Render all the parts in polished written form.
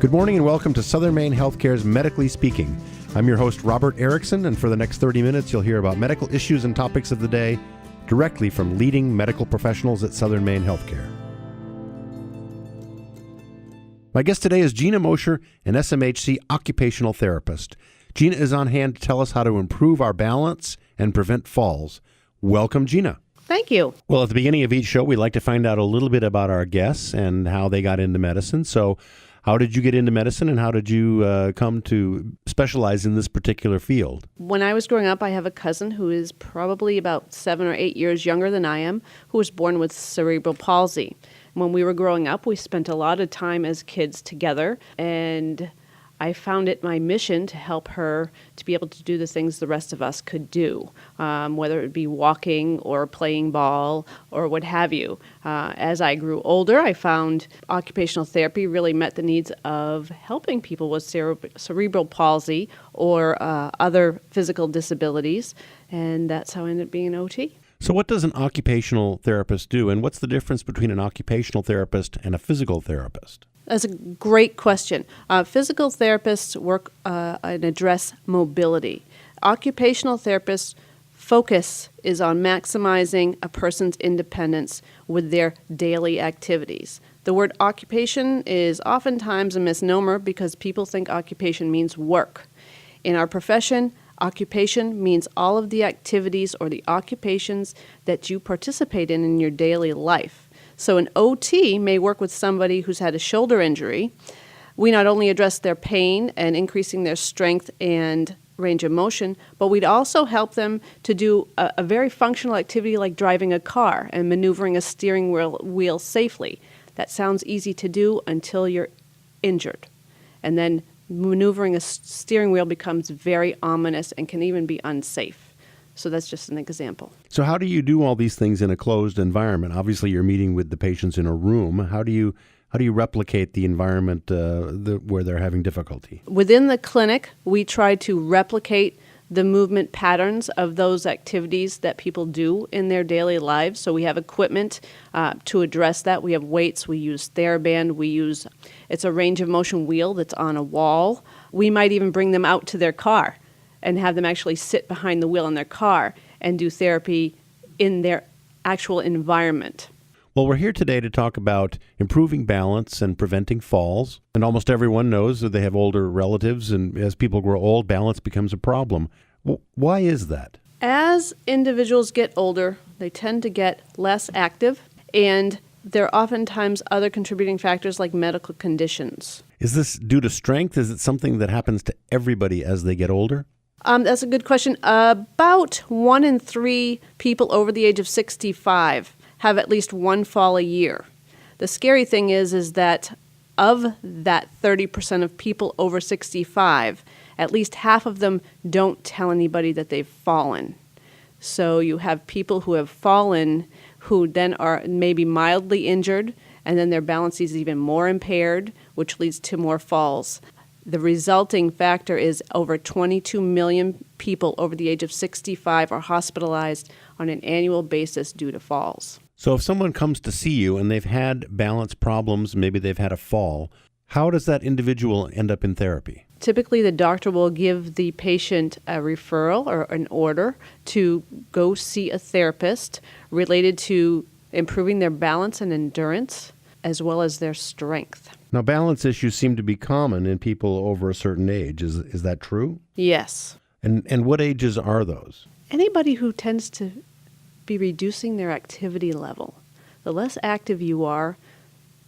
Good morning and welcome to Southern Maine Healthcare's Medically Speaking. I'm your host, Robert Erickson, and for the next 30 minutes, you'll hear about medical issues and topics of the day directly from leading medical professionals at Southern Maine Healthcare. My guest today is Gina Mosher, an SMHC occupational therapist. Gina is on hand to tell us how to improve our balance and prevent falls. Welcome, Gina. Thank you. Well, at the beginning of each show, we like to find out a little bit about our guests and how they got into medicine. So how did you get into medicine and how did you come to specialize in this particular field? When I was growing up, I have a cousin who is probably about 7 or 8 years younger than I am, who was born with cerebral palsy. When we were growing up, we spent a lot of time as kids together, and I found it my mission to help her to be able to do the things the rest of us could do, whether it be walking or playing ball or what have you. As I grew older, I found occupational therapy really met the needs of helping people with cerebral palsy or other physical disabilities, and that's how I ended up being an OT. So what does an occupational therapist do, and what's the difference between an occupational therapist and a physical therapist? That's a great question. Physical therapists work and address mobility. Occupational therapists' focus is on maximizing a person's independence with their daily activities. The word occupation is oftentimes a misnomer because people think occupation means work. In our profession, occupation means all of the activities or the occupations that you participate in your daily life. So an OT may work with somebody who's had a shoulder injury. We not only address their pain and increasing their strength and range of motion, but we'd also help them to do a very functional activity like driving a car and maneuvering a steering wheel safely. That sounds easy to do until you're injured. And then maneuvering a steering wheel becomes very ominous and can even be unsafe. So that's just an example. So how do you do all these things in a closed environment? Obviously, you're meeting with the patients in a room. How do you replicate the environment where they're having difficulty? Within the clinic, we try to replicate the movement patterns of those activities that people do in their daily lives. So we have equipment to address that. We have weights. We use TheraBand. It's a range of motion wheel that's on a wall. We might even bring them out to their car and have them actually sit behind the wheel in their car and do therapy in their actual environment. Well, we're here today to talk about improving balance and preventing falls. And almost everyone knows that they have older relatives, and as people grow old, balance becomes a problem. Why is that? As individuals get older, they tend to get less active, and there are oftentimes other contributing factors like medical conditions. Is this due to strength? Is it something that happens to everybody as they get older? That's a good question. About 1 in 3 people over the age of 65 have at least one fall a year. The scary thing is that of that 30% of people over 65, at least half of them don't tell anybody that they've fallen. So you have people who have fallen who then are maybe mildly injured, and then their balance is even more impaired, which leads to more falls. The resulting factor is over 22 million people over the age of 65 are hospitalized on an annual basis due to falls. So if someone comes to see you and they've had balance problems, maybe they've had a fall, how does that individual end up in therapy? Typically, the doctor will give the patient a referral or an order to go see a therapist related to improving their balance and endurance as well as their strength. Now, balance issues seem to be common in people over a certain age. Is that true? Yes. And what ages are those? Anybody who tends to be reducing their activity level. The less active you are,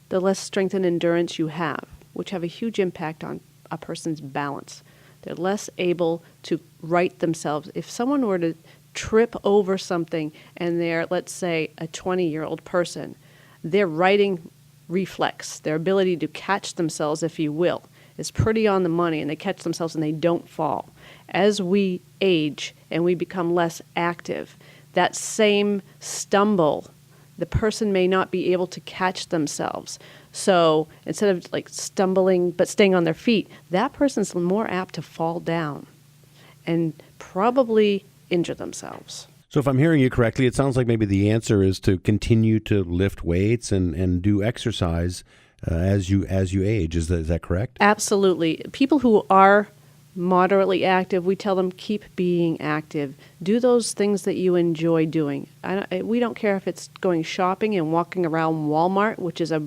the less strength and endurance you have, which have a huge impact on a person's balance. They're less able to right themselves. If someone were to trip over something and they're, let's say, a 20-year-old person, their righting reflex, their ability to catch themselves, if you will, is pretty on the money, and they catch themselves and they don't fall. As we age and we become less active, that same stumble, the person may not be able to catch themselves. So instead of like stumbling but staying on their feet, that person's more apt to fall down and probably injure themselves. So if I'm hearing you correctly, it sounds like maybe the answer is to continue to lift weights and do exercise as you age. Is that correct? Absolutely. People who are moderately active, we tell them keep being active. Do those things that you enjoy doing. We don't care if it's going shopping and walking around Walmart, which is a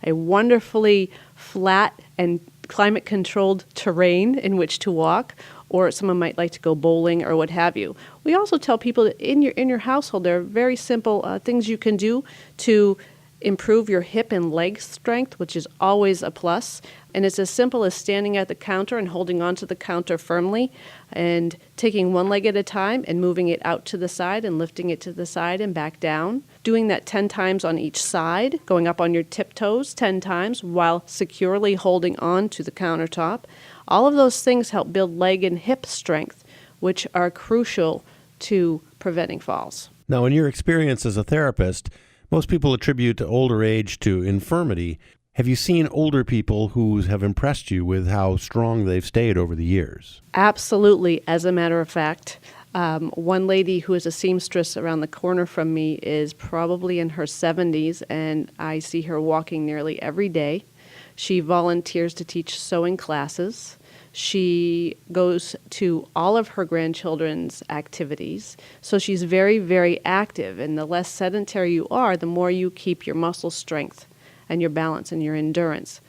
wonderfully flat and climate-controlled terrain in which to walk, or someone might like to go bowling or what have you. We also tell people that in your household, there are very simple things you can do to improve your hip and leg strength, which is always a plus. And it's as simple as standing at the counter and holding onto the counter firmly and taking one leg at a time and moving it out to the side and lifting it to the side and back down. Doing that 10 times on each side, going up on your tiptoes 10 times while securely holding on to the countertop. All of those things help build leg and hip strength, which are crucial to preventing falls. Now, in your experience as a therapist, most people attribute older age to infirmity. Have you seen older people who have impressed you with how strong they've stayed over the years? Absolutely. As a matter of fact, one lady who is a seamstress around the corner from me is probably in her 70s, and I see her walking nearly every day. She volunteers to teach sewing classes. She goes to all of her grandchildren's activities. So she's very, very active. And the less sedentary you are, the more you keep your muscle strength and your balance and your endurance.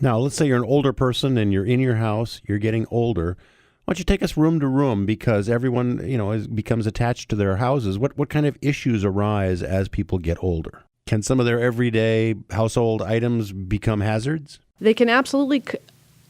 Now, let's say you're an older person and you're in your house, you're getting older. Why don't you take us room to room, because everyone, becomes attached to their houses. What kind of issues arise as people get older? Can some of their everyday household items become hazards? They can absolutely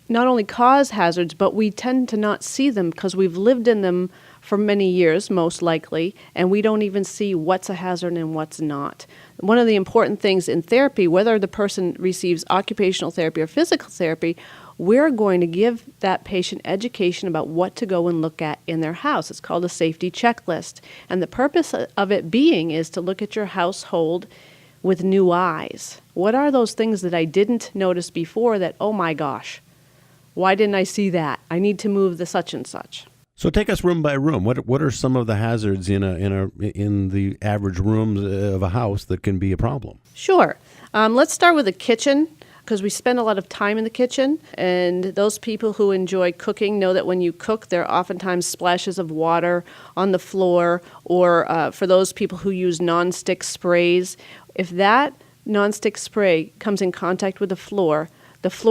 not only cause hazards, but we tend to not see them because we've lived in them for many years, most likely, and we don't even see what's a hazard and what's not. One of the important things in therapy, whether the person receives occupational therapy or physical therapy, we're going to give that patient education about what to go and look at in their house. It's called a safety checklist. And the purpose of it being is to look at your household with new eyes. What are those things that I didn't notice before that, oh my gosh, why didn't I see that? I need to move the such and such. So take us room by room. What are some of the hazards in the average rooms of a house that can be a problem? Sure. Let's start with the kitchen, because we spend a lot of time in the kitchen, and those people who enjoy cooking know that when you cook, there are oftentimes splashes of water on the floor, or for those people who use nonstick sprays, if that nonstick spray comes in contact with the floor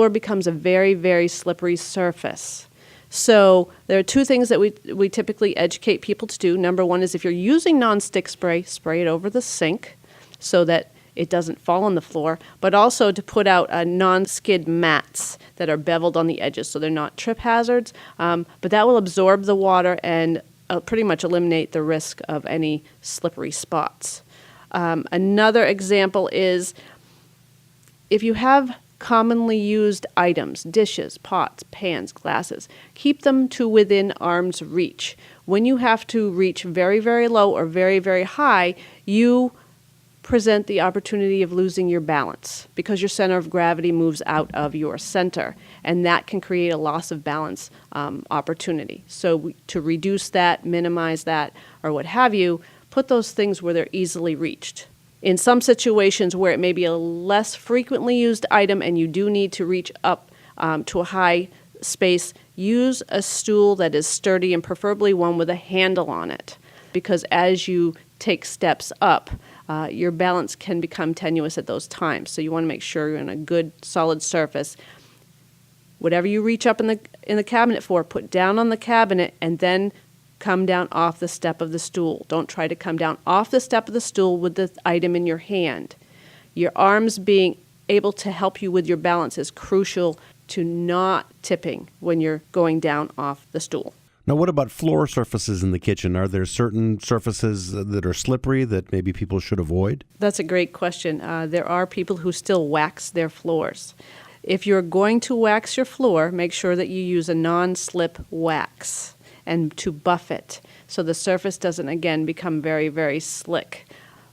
becomes a very, very slippery surface. So there are two things that we typically educate people to do. Number one is if you're using nonstick spray it over the sink so that it doesn't fall on the floor, but also to put out non-skid mats that are beveled on the edges so they're not trip hazards, but that will absorb the water and pretty much eliminate the risk of any slippery spots. Another example is if you have commonly used items, dishes, pots, pans, glasses, keep them to within arm's reach. When you have to reach very, very low or very, very high, you present the opportunity of losing your balance because your center of gravity moves out of your center, and that can create a loss of balance opportunity. So to reduce that, minimize that, or what have you, put those things where they're easily reached. In some situations where it may be a less frequently used item and you do need to reach up to a high space, use a stool that is sturdy and preferably one with a handle on it, because as you take steps up, your balance can become tenuous at those times. So you want to make sure you're on a good, solid surface. Whatever you reach up in the cabinet for, put down on the cabinet and then come down off the step of the stool. Don't try to come down off the step of the stool with the item in your hand. Your arms being able to help you with your balance is crucial to not tipping when you're going down off the stool. Now, what about floor surfaces in the kitchen? Are there certain surfaces that are slippery that maybe people should avoid? That's a great question. There are people who still wax their floors. If you're going to wax your floor, make sure that you use a non-slip wax and to buff it so the surface doesn't, again, become very, very slick.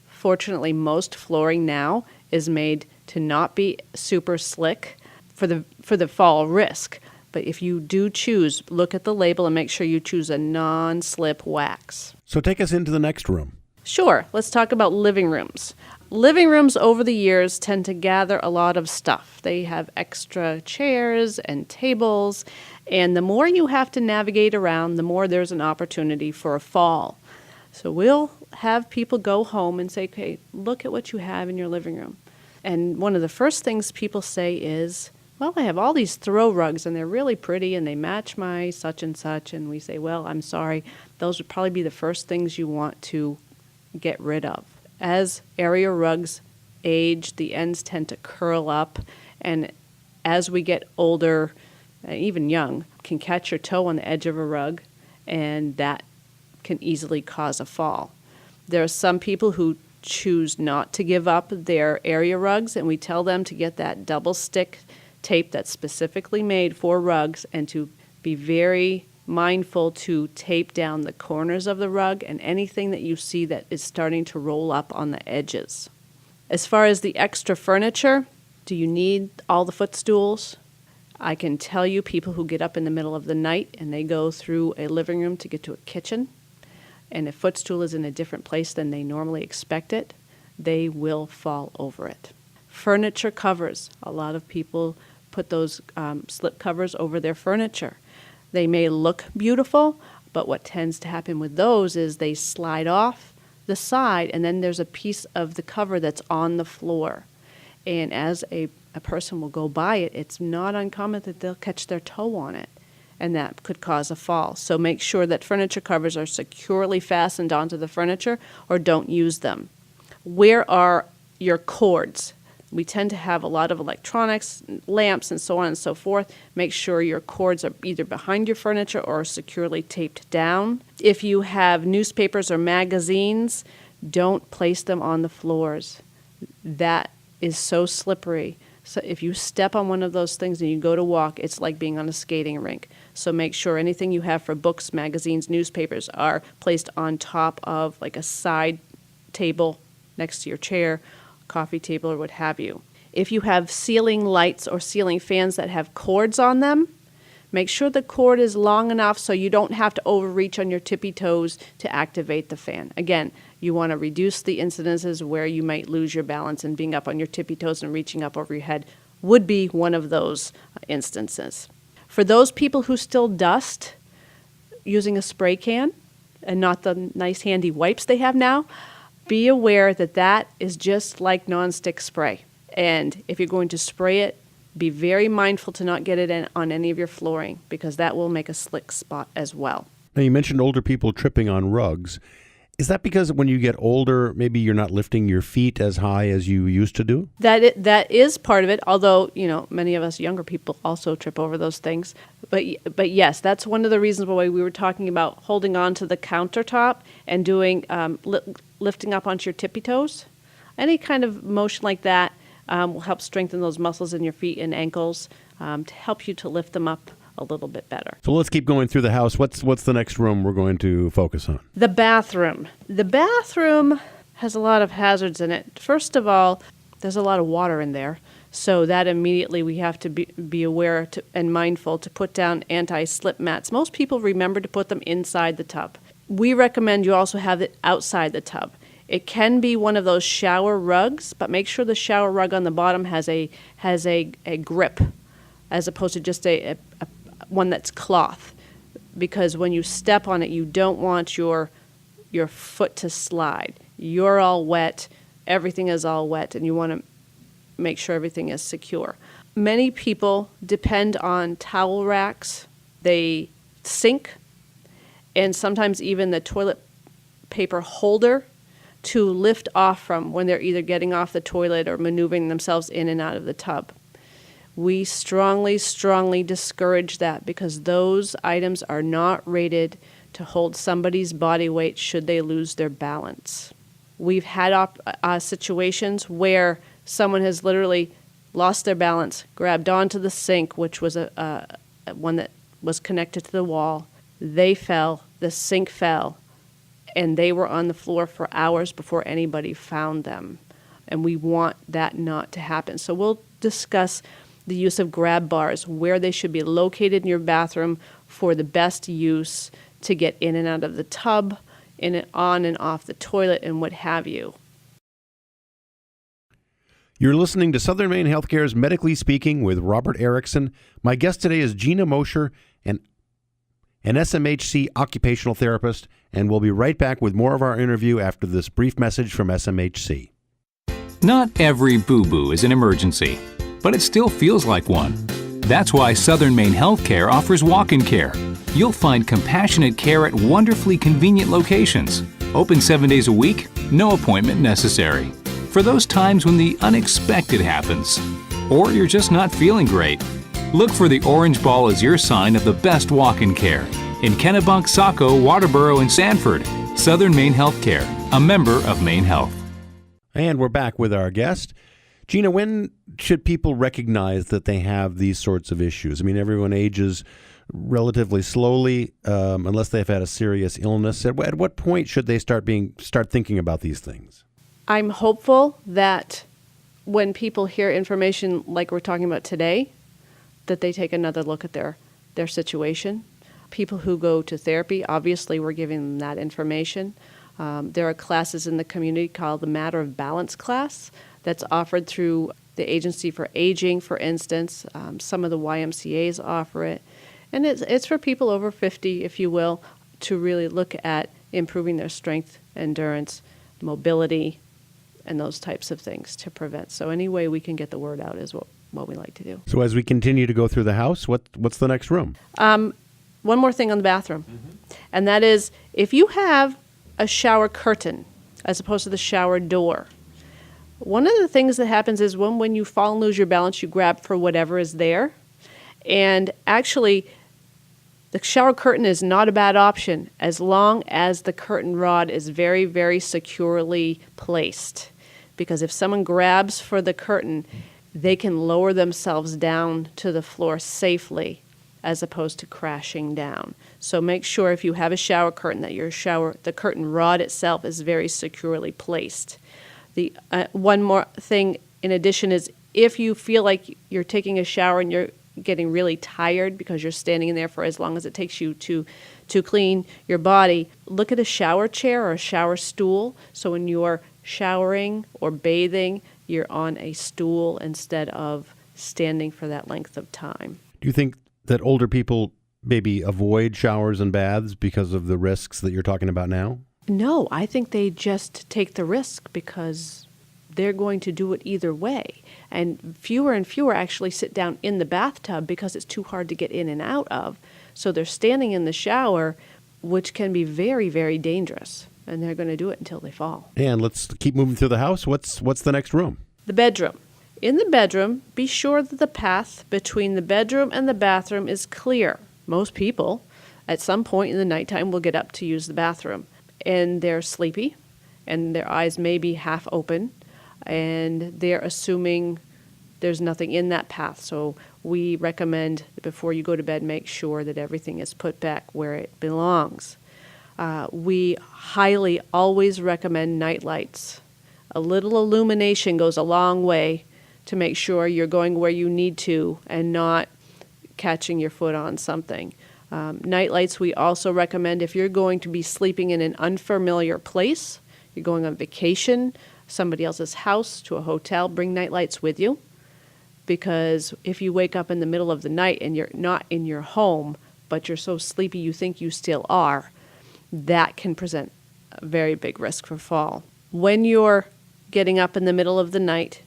Fortunately, most flooring now is made to not be super slick for the fall risk. But if you do choose, look at the label and make sure you choose a non-slip wax. So take us into the next room. Sure. Let's talk about living rooms. Living rooms over the years tend to gather a lot of stuff. They have extra chairs and tables, and the more you have to navigate around, the more there's an opportunity for a fall. So we'll have people go home and say, okay, look at what you have in your living room. And one of the first things people say is, well, I have all these throw rugs and they're really pretty and they match my such and such. And we say, well, I'm sorry, those would probably be the first things you want to get rid of. As area rugs age, the ends tend to curl up, and as we get older, even young, can catch your toe on the edge of a rug, and that can easily cause a fall. There are some people who choose not to give up their area rugs, and we tell them to get that double stick tape that's specifically made for rugs and to be very mindful to tape down the corners of the rug and anything that you see that is starting to roll up on the edges. As far as the extra furniture, do you need all the footstools? I can tell you people who get up in the middle of the night and they go through a living room to get to a kitchen, and a footstool is in a different place than they normally expect it, they will fall over it. Furniture covers. A lot of people put those slip covers over their furniture. They may look beautiful, but what tends to happen with those is they slide off the side, and then there's a piece of the cover that's on the floor. And as a person will go by it, it's not uncommon that they'll catch their toe on it, and that could cause a fall. So make sure that furniture covers are securely fastened onto the furniture or don't use them. Where are your cords? We tend to have a lot of electronics, lamps, and so on and so forth. Make sure your cords are either behind your furniture or securely taped down. If you have newspapers or magazines, don't place them on the floors. That is so slippery. So if you step on one of those things and you go to walk, it's like being on a skating rink. So make sure anything you have for books, magazines, newspapers are placed on top of like a side table next to your chair, coffee table, or what have you. If you have ceiling lights or ceiling fans that have cords on them, make sure the cord is long enough so you don't have to overreach on your tippy toes to activate the fan. Again, you want to reduce the incidences where you might lose your balance, and being up on your tippy toes and reaching up over your head would be one of those instances. For those people who still dust using a spray can and not the nice handy wipes they have now, be aware that that is just like nonstick spray. And if you're going to spray it, be very mindful to not get it on any of your flooring, because that will make a slick spot as well. Now, you mentioned older people tripping on rugs. Is that because when you get older, maybe you're not lifting your feet as high as you used to do? That is part of it, although, many of us younger people also trip over those things. But yes, that's one of the reasons why we were talking about holding on to the countertop and doing lifting up onto your tippy toes. Any kind of motion like that will help strengthen those muscles in your feet and ankles to help you to lift them up a little bit better. So let's keep going through the house. What's the next room we're going to focus on? The bathroom. The bathroom has a lot of hazards in it. First of all, there's a lot of water in there. So that immediately we have to be aware and mindful to put down anti-slip mats. Most people remember to put them inside the tub. We recommend you also have it outside the tub. It can be one of those shower rugs, but make sure the shower rug on the bottom has a grip, as opposed to just a one that's cloth. Because when you step on it, you don't want your foot to slide. You're all wet, everything is all wet, and you want to make sure everything is secure. Many people depend on towel racks. They sink, and sometimes even the toilet paper holder to lift off from when they're either getting off the toilet or maneuvering themselves in and out of the tub. We strongly, strongly discourage that, because those items are not rated to hold somebody's body weight should they lose their balance. We've had situations where someone has literally lost their balance, grabbed onto the sink, which was one that was connected to the wall. They fell, the sink fell, and they were on the floor for hours before anybody found them. And we want that not to happen. So we'll discuss the use of grab bars, where they should be located in your bathroom for the best use to get in and out of the tub in and on and off the toilet and what have you. You're listening to Southern Maine Healthcare's Medically Speaking with Robert Erickson. My guest today is Gina Mosher, an SMHC occupational therapist, and we'll be right back with more of our interview after this brief message from SMHC. Not every boo-boo is an emergency, but it still feels like one. That's why Southern Maine Healthcare offers walk-in care. You'll find compassionate care at wonderfully convenient locations. Open 7 days a week, no appointment necessary. For those times when the unexpected happens, or you're just not feeling great. Look for the orange ball as your sign of the best walk-in care. In Kennebunk, Saco, Waterboro, and Sanford, Southern Maine Healthcare, a member of Maine Health. And we're back with our guest. Gina, when should people recognize that they have these sorts of issues? I mean, everyone ages relatively slowly, unless they've had a serious illness. At what point should they start thinking about these things? I'm hopeful that when people hear information like we're talking about today, that they take another look at their situation. People who go to therapy, obviously we're giving them that information. There are classes in the community called the Matter of Balance class that's offered through the Agency for Aging, for instance. Some of the YMCAs offer it. And it's for people over 50, if you will, to really look at improving their strength, endurance, mobility, and those types of things to prevent. So any way we can get the word out is what we like to do. So as we continue to go through the house, what's the next room? One more thing on the bathroom, and that is if you have a shower curtain as opposed to the shower door, one of the things that happens is when you fall and lose your balance, you grab for whatever is there. And actually, the shower curtain is not a bad option as long as the curtain rod is very, very securely placed. Because if someone grabs for the curtain, they can lower themselves down to the floor safely as opposed to crashing down. So make sure if you have a shower curtain that the curtain rod itself is very securely placed. The one more thing in addition is if you feel like you're taking a shower and you're getting really tired because you're standing in there for as long as it takes you to clean your body, look at a shower chair or a shower stool. So when you're showering or bathing, you're on a stool instead of standing for that length of time. Do you think that older people maybe avoid showers and baths because of the risks that you're talking about now? No, I think they just take the risk because they're going to do it either way. And fewer actually sit down in the bathtub because it's too hard to get in and out of. So they're standing in the shower, which can be very, very dangerous. And they're going to do it until they fall. And let's keep moving through the house. What's the next room? The bedroom. In the bedroom, be sure that the path between the bedroom and the bathroom is clear. Most people, at some point in the nighttime, will get up to use the bathroom. And they're sleepy, and their eyes may be half open, and they're assuming there's nothing in that path. So we recommend that before you go to bed, make sure that everything is put back where it belongs. We highly always recommend night lights. A little illumination goes a long way to make sure you're going where you need to and not catching your foot on something. Night lights we also recommend if you're going to be sleeping in an unfamiliar place, you're going on vacation, somebody else's house, to a hotel, bring night lights with you. Because if you wake up in the middle of the night and you're not in your home, but you're so sleepy you think you still are, that can present a very big risk for fall. When you're getting up in the middle of the night,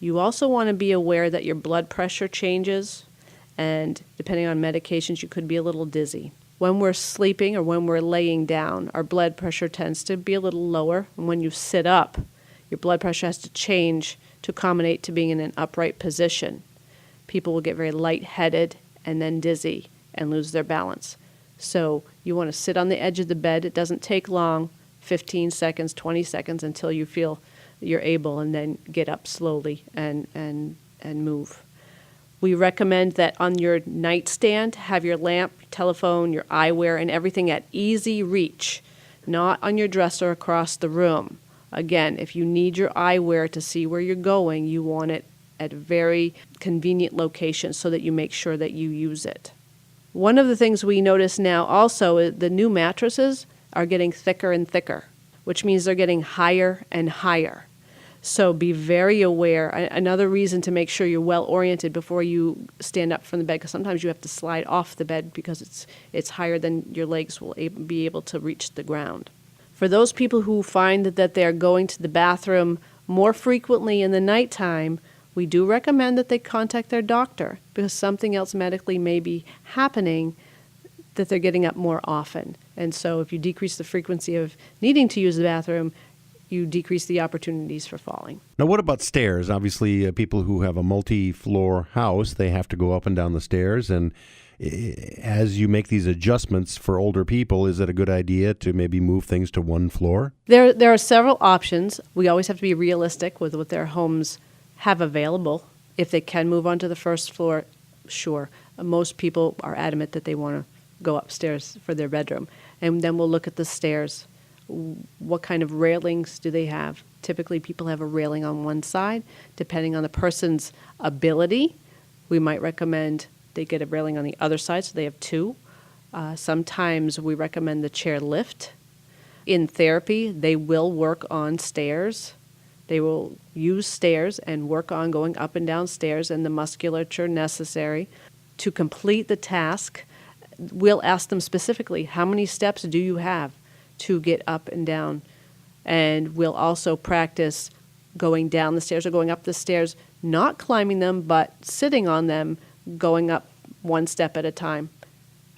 you also want to be aware that your blood pressure changes, and depending on medications, you could be a little dizzy. When we're sleeping or when we're laying down, our blood pressure tends to be a little lower, and when you sit up, your blood pressure has to change to accommodate to being in an upright position. People will get very lightheaded and then dizzy and lose their balance. So you want to sit on the edge of the bed. It doesn't take long, 15 seconds, 20 seconds until you feel you're able, and then get up slowly and move. We recommend that on your nightstand, have your lamp, your telephone, your eyewear, and everything at easy reach, not on your dresser across the room. Again, if you need your eyewear to see where you're going, you want it at a very convenient location so that you make sure that you use it. One of the things we notice now also is the new mattresses are getting thicker and thicker, which means they're getting higher and higher. So be very aware. Another reason to make sure you're well oriented before you stand up from the bed, because sometimes you have to slide off the bed because it's higher than your legs will be able to reach the ground. For those people who find that they're going to the bathroom more frequently in the nighttime, we do recommend that they contact their doctor because something else medically may be happening that they're getting up more often. And so if you decrease the frequency of needing to use the bathroom, you decrease the opportunities for falling. Now, what about stairs? Obviously, people who have a multi-floor house, they have to go up and down the stairs. And as you make these adjustments for older people, is it a good idea to maybe move things to one floor? There are several options. We always have to be realistic with what their homes have available. If they can move onto the first floor, sure. Most people are adamant that they want to go upstairs for their bedroom. And then we'll look at the stairs. What kind of railings do they have? Typically, people have a railing on one side. Depending on the person's ability, we might recommend they get a railing on the other side, so they have two. Sometimes we recommend the chair lift. In therapy, they will work on stairs. They will use stairs and work on going up and down stairs and the musculature necessary to complete the task. We'll ask them specifically, how many steps do you have to get up and down? And we'll also practice going down the stairs or going up the stairs, not climbing them, but sitting on them, going up one step at a time,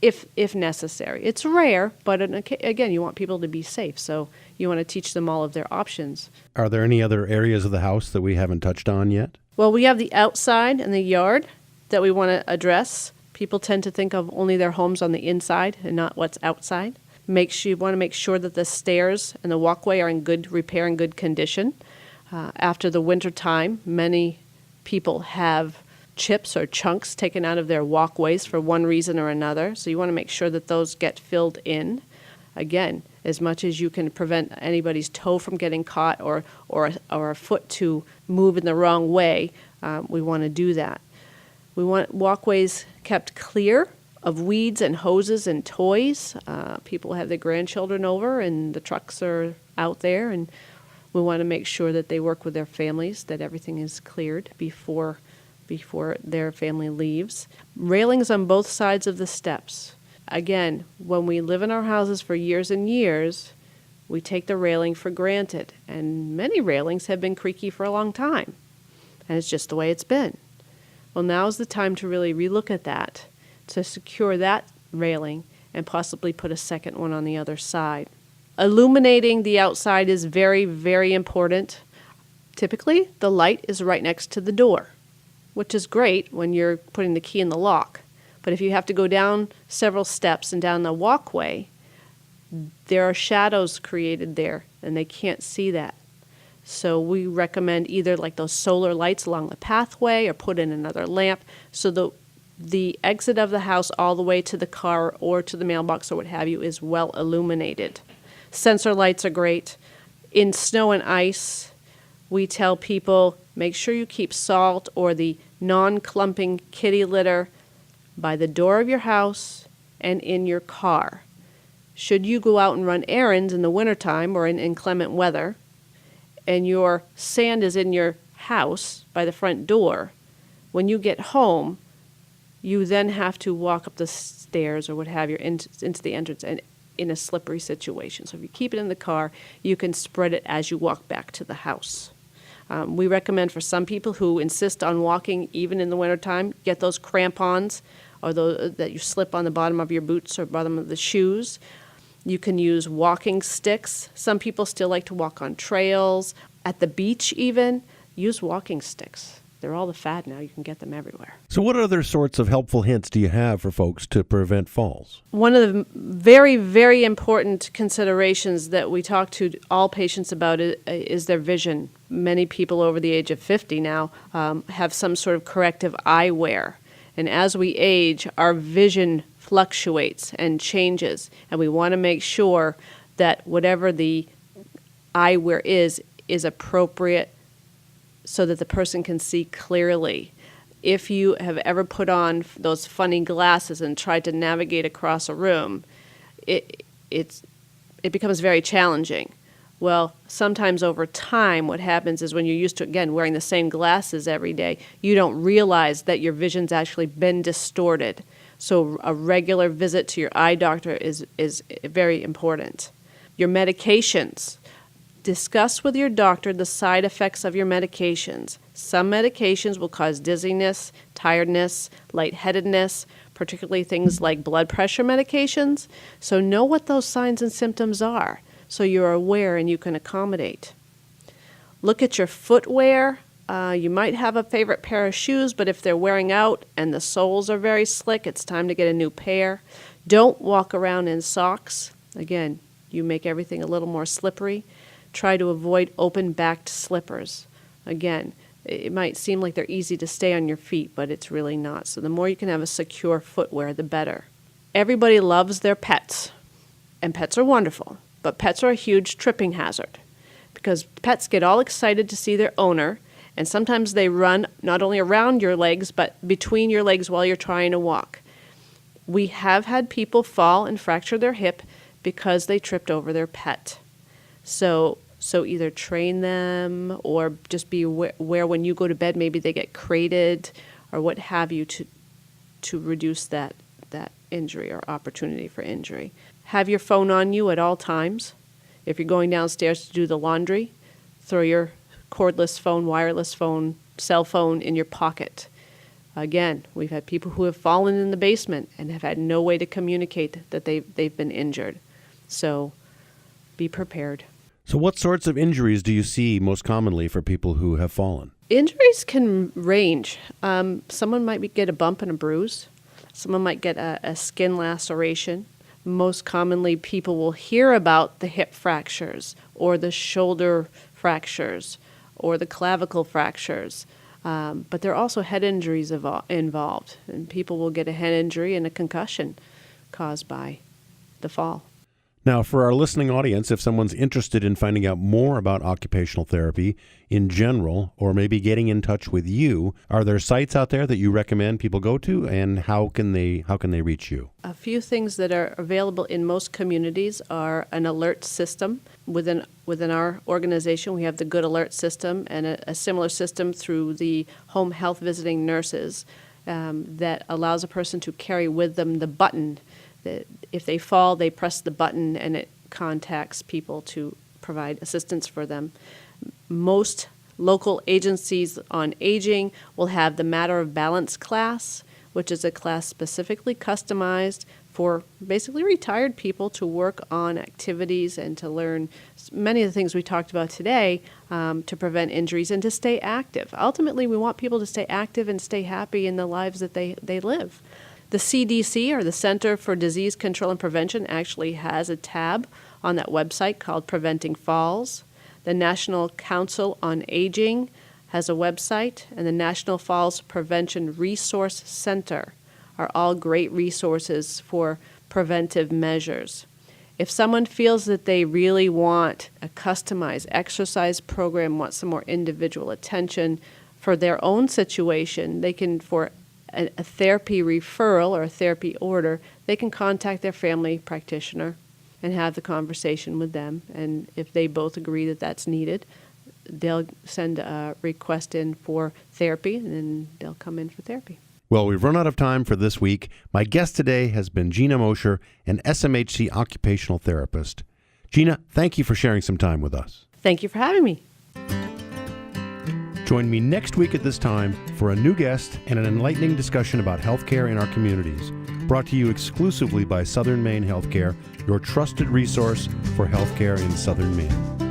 if necessary. It's rare, but again, you want people to be safe, so you want to teach them all of their options. Are there any other areas of the house that we haven't touched on yet? Well, we have the outside and the yard that we want to address. People tend to think of only their homes on the inside and not what's outside. You want to make sure that the stairs and the walkway are in good repair and good condition. After the winter time, many people have chips or chunks taken out of their walkways for one reason or another. So you want to make sure that those get filled in. Again, as much as you can prevent anybody's toe from getting caught or a foot to move in the wrong way, we want to do that. We want walkways kept clear of weeds and hoses and toys. People have their grandchildren over and the trucks are out there, and we want to make sure that they work with their families, that everything is cleared before their family leaves. Railings on both sides of the steps. Again, when we live in our houses for years and years, we take the railing for granted, and many railings have been creaky for a long time, and it's just the way it's been. Well, now's the time to really relook at that, to secure that railing and possibly put a second one on the other side. Illuminating the outside is very, very important. Typically, the light is right next to the door, which is great when you're putting the key in the lock. But if you have to go down several steps and down the walkway, there are shadows created there, and they can't see that. So we recommend either like those solar lights along the pathway or put in another lamp so the exit of the house all the way to the car or to the mailbox or what have you is well illuminated. Sensor lights are great. In snow and ice, we tell people make sure you keep salt or the non-clumping kitty litter by the door of your house and in your car. Should you go out and run errands in the wintertime or in inclement weather, and your sand is in your house by the front door, when you get home, you then have to walk up the stairs or what have you into the entrance and in a slippery situation. So if you keep it in the car, you can spread it as you walk back to the house. We recommend for some people who insist on walking even in the wintertime, get those crampons or those that you slip on the bottom of your boots or bottom of the shoes. You can use walking sticks. Some people still like to walk on trails. At the beach even, use walking sticks. They're all the fad now. You can get them everywhere. So what other sorts of helpful hints do you have for folks to prevent falls? One of the very, very important considerations that we talk to all patients about is their vision. Many people over the age of 50 now have some sort of corrective eyewear. And as we age, our vision fluctuates and changes. And we want to make sure that whatever the eyewear is appropriate so that the person can see clearly. If you have ever put on those funny glasses and tried to navigate across a room, it's it becomes very challenging. Well, sometimes over time, what happens is when you're used to, again, wearing the same glasses every day, you don't realize that your vision's actually been distorted. So a regular visit to your eye doctor is very important. Your medications. Discuss with your doctor the side effects of your medications. Some medications will cause dizziness, tiredness, lightheadedness, particularly things like blood pressure medications. So know what those signs and symptoms are, so you're aware and you can accommodate. Look at your footwear. You might have a favorite pair of shoes, but if they're wearing out and the soles are very slick, it's time to get a new pair. Don't walk around in socks. Again, you make everything a little more slippery. Try to avoid open-backed slippers. Again, it might seem like they're easy to stay on your feet, but it's really not. So the more you can have a secure footwear, the better. Everybody loves their pets, and pets are wonderful. But pets are a huge tripping hazard because pets get all excited to see their owner, and sometimes they run not only around your legs, but between your legs while you're trying to walk. We have had people fall and fracture their hip because they tripped over their pet. So either train them or just be aware when you go to bed, maybe they get crated or what have you to reduce that injury or opportunity for injury. Have your phone on you at all times. If you're going downstairs to do the laundry, throw your cordless phone, wireless phone, cell phone in your pocket. Again, we've had people who have fallen in the basement and have had no way to communicate that they've been injured. So be prepared. So what sorts of injuries do you see most commonly for people who have fallen? Injuries can range. Someone might get a bump and a bruise. Someone might get a skin laceration. Most commonly, people will hear about the hip fractures or the shoulder fractures or the clavicle fractures. But there are also head injuries involved, and people will get a head injury and a concussion caused by the fall. Now, for our listening audience, if someone's interested in finding out more about occupational therapy in general, or maybe getting in touch with you, are there sites out there that you recommend people go to, and how can they reach you? A few things that are available in most communities are an alert system. Within our organization, we have the Good Alert system and a similar system through the home health visiting nurses that allows a person to carry with them the button that if they fall, they press the button and it contacts people to provide assistance for them. Most local agencies on aging will have the Matter of Balance class, which is a class specifically customized for basically retired people to work on activities and to learn many of the things we talked about today to prevent injuries and to stay active. Ultimately, we want people to stay active and stay happy in the lives that they live. The CDC, or the Center for Disease Control and Prevention, actually has a tab on that website called Preventing Falls. The National Council on Aging has a website, and the National Falls Prevention Resource Center are all great resources for preventive measures. If someone feels that they really want a customized exercise program, want some more individual attention for their own situation, they can, for a therapy referral or a therapy order, they can contact their family practitioner and have the conversation with them. And if they both agree that that's needed, they'll send a request in for therapy, and then they'll come in for therapy. Well, we've run out of time for this week. My guest today has been Gina Mosher, an SMHC occupational therapist. Gina, thank you for sharing some time with us. Thank you for having me. Join me next week at this time for a new guest and an enlightening discussion about healthcare in our communities. Brought to you exclusively by Southern Maine Healthcare, your trusted resource for healthcare in Southern Maine.